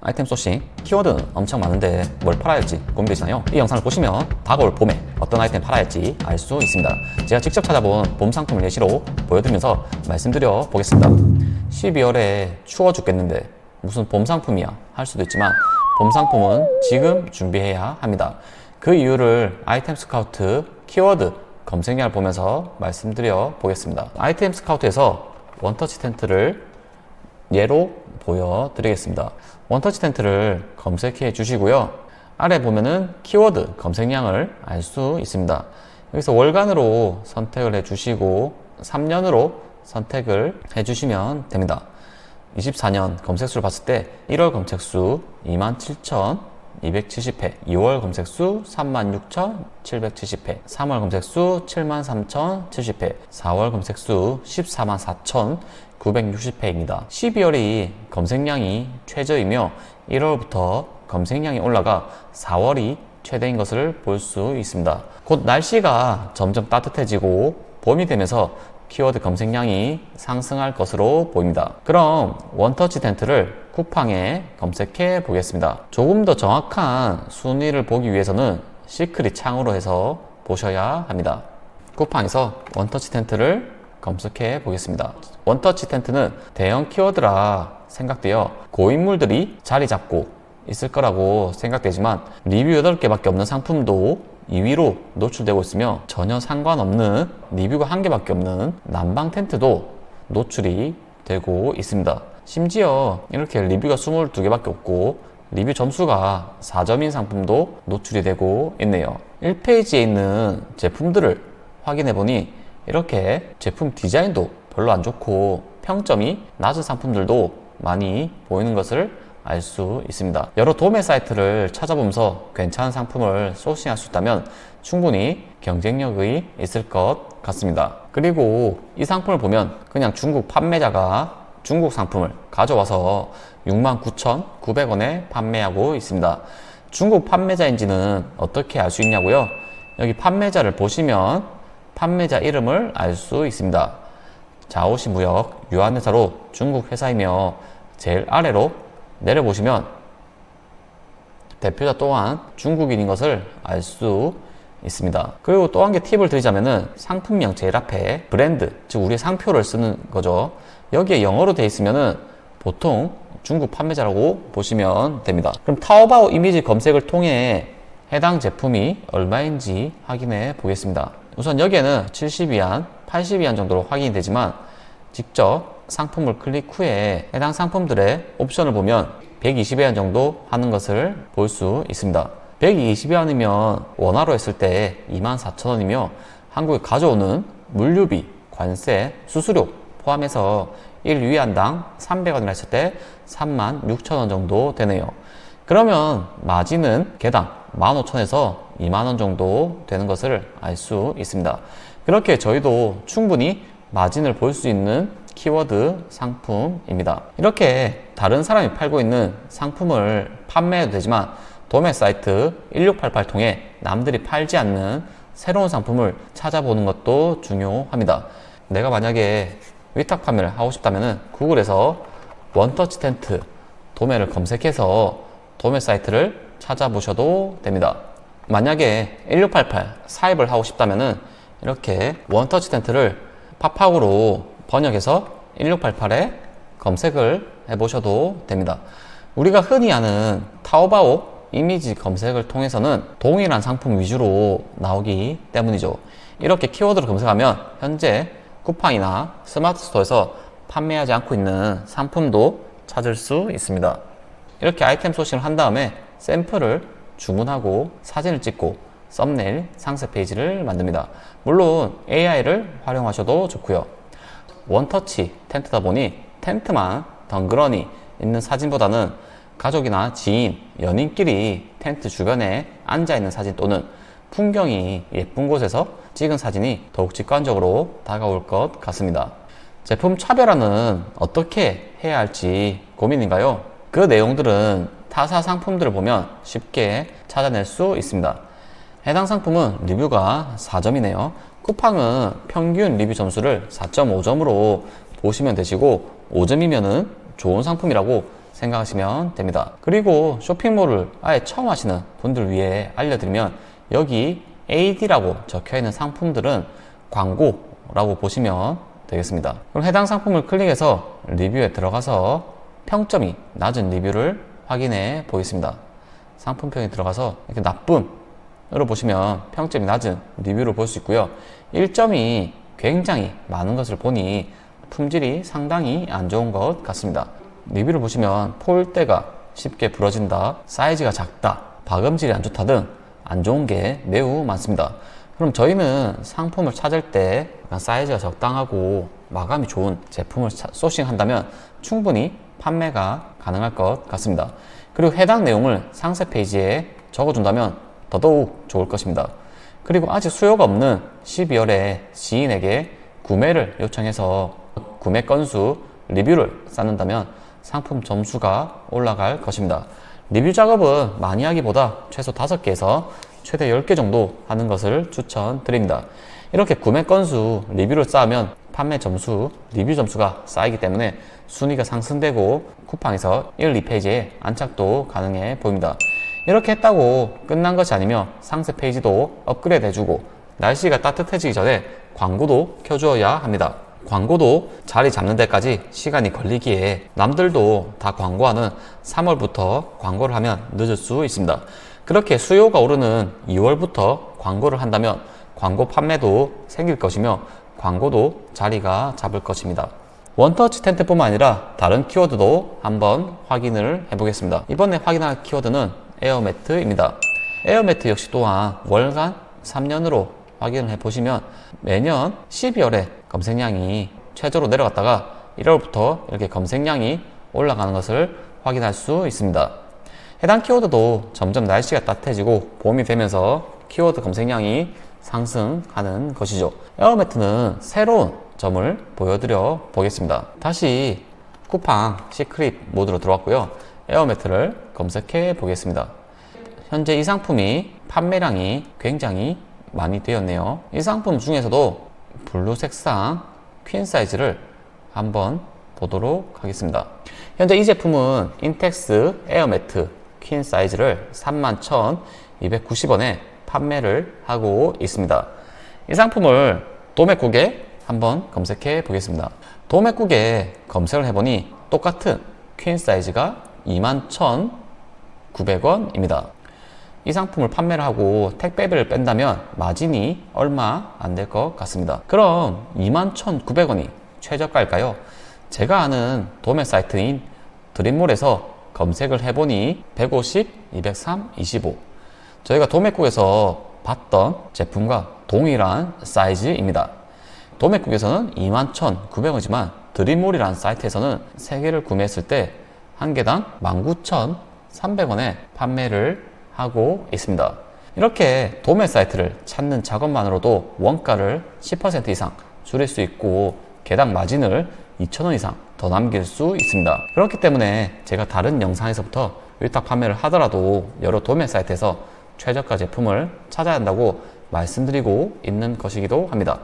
아이템 소싱, 키워드는 엄청 많은데 뭘 팔아야 할지 고민되시나요? 이 영상을 보시면 다가올 봄에 어떤 아이템 팔아야 할지 알 수 있습니다. 제가 직접 찾아본 봄 상품을 예시로 보여드리면서 말씀드려 보겠습니다. 12월에 추워 죽겠는데 무슨 봄 상품이야 할 수도 있지만 봄 상품은 지금 준비해야 합니다. 그 이유를 아이템 스카우트 키워드 검색량을 보면서 말씀드려 보겠습니다. 아이템 스카우트에서 원터치 텐트를 예로 보여드리겠습니다. 원터치 텐트를 검색해 주시고요. 아래 보면은 키워드 검색량을 알 수 있습니다. 여기서 월간으로 선택을 해 주시고 3년으로 선택을 해 주시면 됩니다. 24년 검색수를 봤을 때 1월 검색수 27,270회, 2월 검색수 36,770회, 3월 검색수 73,070회, 4월 검색수 144,960회입니다. 12월이 검색량이 최저이며 1월부터 검색량이 올라가 4월이 최대인 것을 볼 수 있습니다. 곧 날씨가 점점 따뜻해지고 봄이 되면서 키워드 검색량이 상승할 것으로 보입니다. 그럼 원터치 텐트를 쿠팡에 검색해 보겠습니다. 조금 더 정확한 순위를 보기 위해서는 시크릿 창으로 해서 보셔야 합니다. 쿠팡에서 원터치 텐트를 검색해 보겠습니다. 원터치 텐트는 대형 키워드라 생각되어 고인물들이 자리 잡고 있을 거라고 생각되지만 리뷰 8개밖에 없는 상품도 2위로 노출되고 있으며 전혀 상관없는 리뷰가 1개밖에 없는 난방 텐트도 노출이 되고 있습니다. 심지어 이렇게 리뷰가 22개밖에 없고 리뷰 점수가 4점인 상품도 노출이 되고 있네요. 1페이지에 있는 제품들을 확인해 보니 이렇게 제품 디자인도 별로 안 좋고 평점이 낮은 상품들도 많이 보이는 것을 알 수 있습니다. 여러 도매 사이트를 찾아보면서 괜찮은 상품을 소싱할 수 있다면 충분히 경쟁력이 있을 것 같습니다. 그리고 이 상품을 보면 그냥 중국 판매자가 중국 상품을 가져와서 69,900원에 판매하고 있습니다. 중국 판매자인지는 어떻게 알 수 있냐고요? 여기 판매자를 보시면 판매자 이름을 알 수 있습니다. 자오시 무역 유한회사로 중국 회사이며 제일 아래로 내려보시면 대표자 또한 중국인인 것을 알 수 있습니다. 그리고 또 한 개 팁을 드리자면은 상품명 제일 앞에 브랜드, 즉 우리의 상표를 쓰는 거죠. 여기에 영어로 되어 있으면은 보통 중국 판매자라고 보시면 됩니다. 그럼 타오바오 이미지 검색을 통해 해당 제품이 얼마인지 확인해 보겠습니다. 우선 여기에는 70위안, 80위안 정도로 확인이 되지만 직접 상품을 클릭 후에 해당 상품들의 옵션을 보면 120위안 정도 하는 것을 볼 수 있습니다. 120위안이면 원화로 했을 때 24,000원이며 한국에 가져오는 물류비, 관세, 수수료 포함해서 1위안당 300원이라 했을 때 36,000원 정도 되네요. 그러면 마진은 개당 15,000원에서 20,000원 정도 되는 것을 알 수 있습니다. 그렇게 저희도 충분히 마진을 볼 수 있는 키워드 상품입니다. 이렇게 다른 사람이 팔고 있는 상품을 판매해도 되지만 도매 사이트 1688 통해 남들이 팔지 않는 새로운 상품을 찾아보는 것도 중요합니다. 내가 만약에 위탁 판매를 하고 싶다면 구글에서 원터치 텐트 도매를 검색해서 도매 사이트를 찾아보셔도 됩니다. 만약에 1688 사입을 하고 싶다면 이렇게 원터치 텐트를 팝학으로 번역해서 1688에 검색을 해보셔도 됩니다. 우리가 흔히 아는 타오바오 이미지 검색을 통해서는 동일한 상품 위주로 나오기 때문이죠. 이렇게 키워드를 검색하면 현재 쿠팡이나 스마트 스토어에서 판매하지 않고 있는 상품도 찾을 수 있습니다. 이렇게 아이템 소싱을 한 다음에 샘플을 주문하고 사진을 찍고 썸네일 상세 페이지를 만듭니다. 물론 AI를 활용하셔도 좋고요. 원터치 텐트다 보니 텐트만 덩그러니 있는 사진보다는 가족이나 지인, 연인끼리 텐트 주변에 앉아있는 사진 또는 풍경이 예쁜 곳에서 찍은 사진이 더욱 직관적으로 다가올 것 같습니다. 제품 차별화는 어떻게 해야 할지 고민인가요? 그 내용들은 타사 상품들을 보면 쉽게 찾아낼 수 있습니다. 해당 상품은 리뷰가 4점이네요. 쿠팡은 평균 리뷰 점수를 4.5점으로 보시면 되시고 5점이면은 좋은 상품이라고 생각하시면 됩니다. 그리고 쇼핑몰을 아예 처음 하시는 분들 위해 알려드리면 여기 AD라고 적혀있는 상품들은 광고라고 보시면 되겠습니다. 그럼 해당 상품을 클릭해서 리뷰에 들어가서 평점이 낮은 리뷰를 확인해 보겠습니다. 상품평에 들어가서 이렇게 나쁨으로 보시면 평점이 낮은 리뷰를 볼 수 있고요. 1점이 굉장히 많은 것을 보니 품질이 상당히 안 좋은 것 같습니다. 리뷰를 보시면 폴대가 쉽게 부러진다, 사이즈가 작다, 박음질이 안 좋다 등 안 좋은 게 매우 많습니다. 그럼 저희는 상품을 찾을 때 사이즈가 적당하고 마감이 좋은 제품을 소싱한다면 충분히 판매가 가능할 것 같습니다. 그리고 해당 내용을 상세 페이지에 적어준다면 더더욱 좋을 것입니다. 그리고 아직 수요가 없는 12월에 지인에게 구매를 요청해서 구매 건수 리뷰를 쌓는다면 상품 점수가 올라갈 것입니다. 리뷰 작업은 많이 하기보다 최소 5개에서 최대 10개 정도 하는 것을 추천드립니다. 이렇게 구매 건수 리뷰를 쌓으면 판매 점수, 리뷰 점수가 쌓이기 때문에 순위가 상승되고 쿠팡에서 1, 2페이지에 안착도 가능해 보입니다. 이렇게 했다고 끝난 것이 아니며 상세 페이지도 업그레이드 해주고 날씨가 따뜻해지기 전에 광고도 켜주어야 합니다. 광고도 자리 잡는 데까지 시간이 걸리기에 남들도 다 광고하는 3월부터 광고를 하면 늦을 수 있습니다. 그렇게 수요가 오르는 2월부터 광고를 한다면 광고 판매도 생길 것이며 광고도 자리가 잡을 것입니다. 원터치 텐트뿐만 아니라 다른 키워드도 한번 확인을 해보겠습니다. 이번에 확인할 키워드는 에어매트입니다. 에어매트 역시 또한 월간 3년으로 확인을 해보시면 매년 12월에 검색량이 최저로 내려갔다가 1월부터 이렇게 검색량이 올라가는 것을 확인할 수 있습니다. 해당 키워드도 점점 날씨가 따뜻해지고 봄이 되면서 키워드 검색량이 상승하는 것이죠. 에어매트는 새로운 점을 보여드려 보겠습니다. 다시 쿠팡 시크릿 모드로 들어왔고요. 에어매트를 검색해 보겠습니다. 현재 이 상품이 판매량이 굉장히 많이 되었네요. 이 상품 중에서도 블루 색상 퀸 사이즈를 한번 보도록 하겠습니다. 현재 이 제품은 인텍스 에어매트 퀸 사이즈를 31,290원에 판매를 하고 있습니다. 이 상품을 도매국에 한번 검색해 보겠습니다. 도매국에 검색을 해보니 똑같은 퀸 사이즈가 21,900원입니다. 이 상품을 판매를 하고 택배비를 뺀다면 마진이 얼마 안 될 것 같습니다. 그럼 21,900원이 최저가일까요? 제가 아는 도매 사이트인 드림몰에서 검색을 해보니 150, 203, 25 저희가 도매국에서 봤던 제품과 동일한 사이즈입니다. 도매국에서는 21,900원이지만 드림몰이라는 사이트에서는 3개를 구매했을 때 한 개당 19,300원에 판매를 하고 있습니다. 이렇게 도매 사이트를 찾는 작업만으로도 원가를 10% 이상 줄일 수 있고 개당 마진을 2,000원 이상 더 남길 수 있습니다. 그렇기 때문에 제가 다른 영상에서부터 위탁 판매를 하더라도 여러 도매 사이트에서 최저가 제품을 찾아야 한다고 말씀드리고 있는 것이기도 합니다.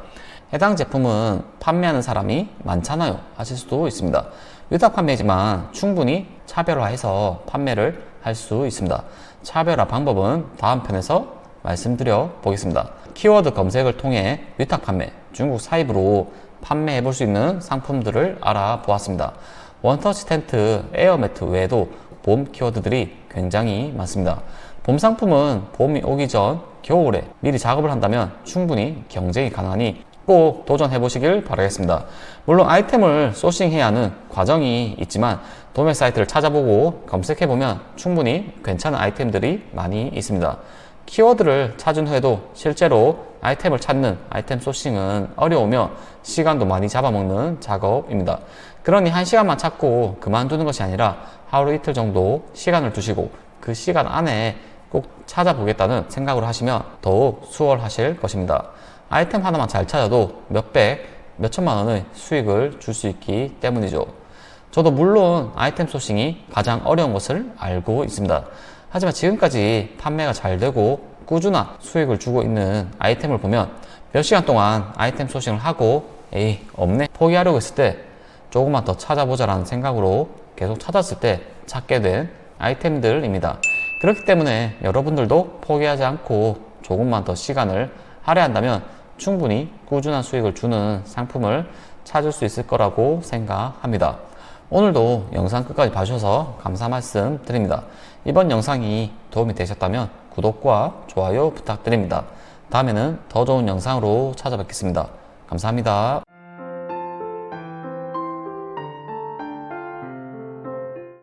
해당 제품은 판매하는 사람이 많잖아요 하실 수도 있습니다. 위탁 판매지만 충분히 차별화해서 판매를 할 수 있습니다. 차별화 방법은 다음 편에서 말씀드려 보겠습니다. 키워드 검색을 통해 위탁 판매, 중국 사입으로 판매해 볼 수 있는 상품들을 알아보았습니다. 원터치 텐트, 에어매트 외에도 봄 키워드들이 굉장히 많습니다. 봄 상품은 봄이 오기 전 겨울에 미리 작업을 한다면 충분히 경쟁이 가능하니 꼭 도전해 보시길 바라겠습니다. 물론 아이템을 소싱해야 하는 과정이 있지만 도매 사이트를 찾아보고 검색해 보면 충분히 괜찮은 아이템들이 많이 있습니다. 키워드를 찾은 후에도 실제로 아이템을 찾는 아이템 소싱은 어려우며 시간도 많이 잡아먹는 작업입니다. 그러니 1시간만 찾고 그만두는 것이 아니라 하루 이틀 정도 시간을 두시고 그 시간 안에 꼭 찾아보겠다는 생각으로 하시면 더욱 수월하실 것입니다. 아이템 하나만 잘 찾아도 몇백, 몇천만 원의 수익을 줄 수 있기 때문이죠. 저도 물론 아이템 소싱이 가장 어려운 것을 알고 있습니다. 하지만 지금까지 판매가 잘 되고 꾸준한 수익을 주고 있는 아이템을 보면 몇 시간 동안 아이템 소싱을 하고 에이 없네 포기하려고 했을 때 조금만 더 찾아보자 라는 생각으로 계속 찾았을 때 찾게 된 아이템들입니다. 그렇기 때문에 여러분들도 포기하지 않고 조금만 더 시간을 할애한다면 충분히 꾸준한 수익을 주는 상품을 찾을 수 있을 거라고 생각합니다. 오늘도 영상 끝까지 봐주셔서 감사 말씀 드립니다. 이번 영상이 도움이 되셨다면 구독과 좋아요 부탁드립니다. 다음에는 더 좋은 영상으로 찾아뵙겠습니다. 감사합니다.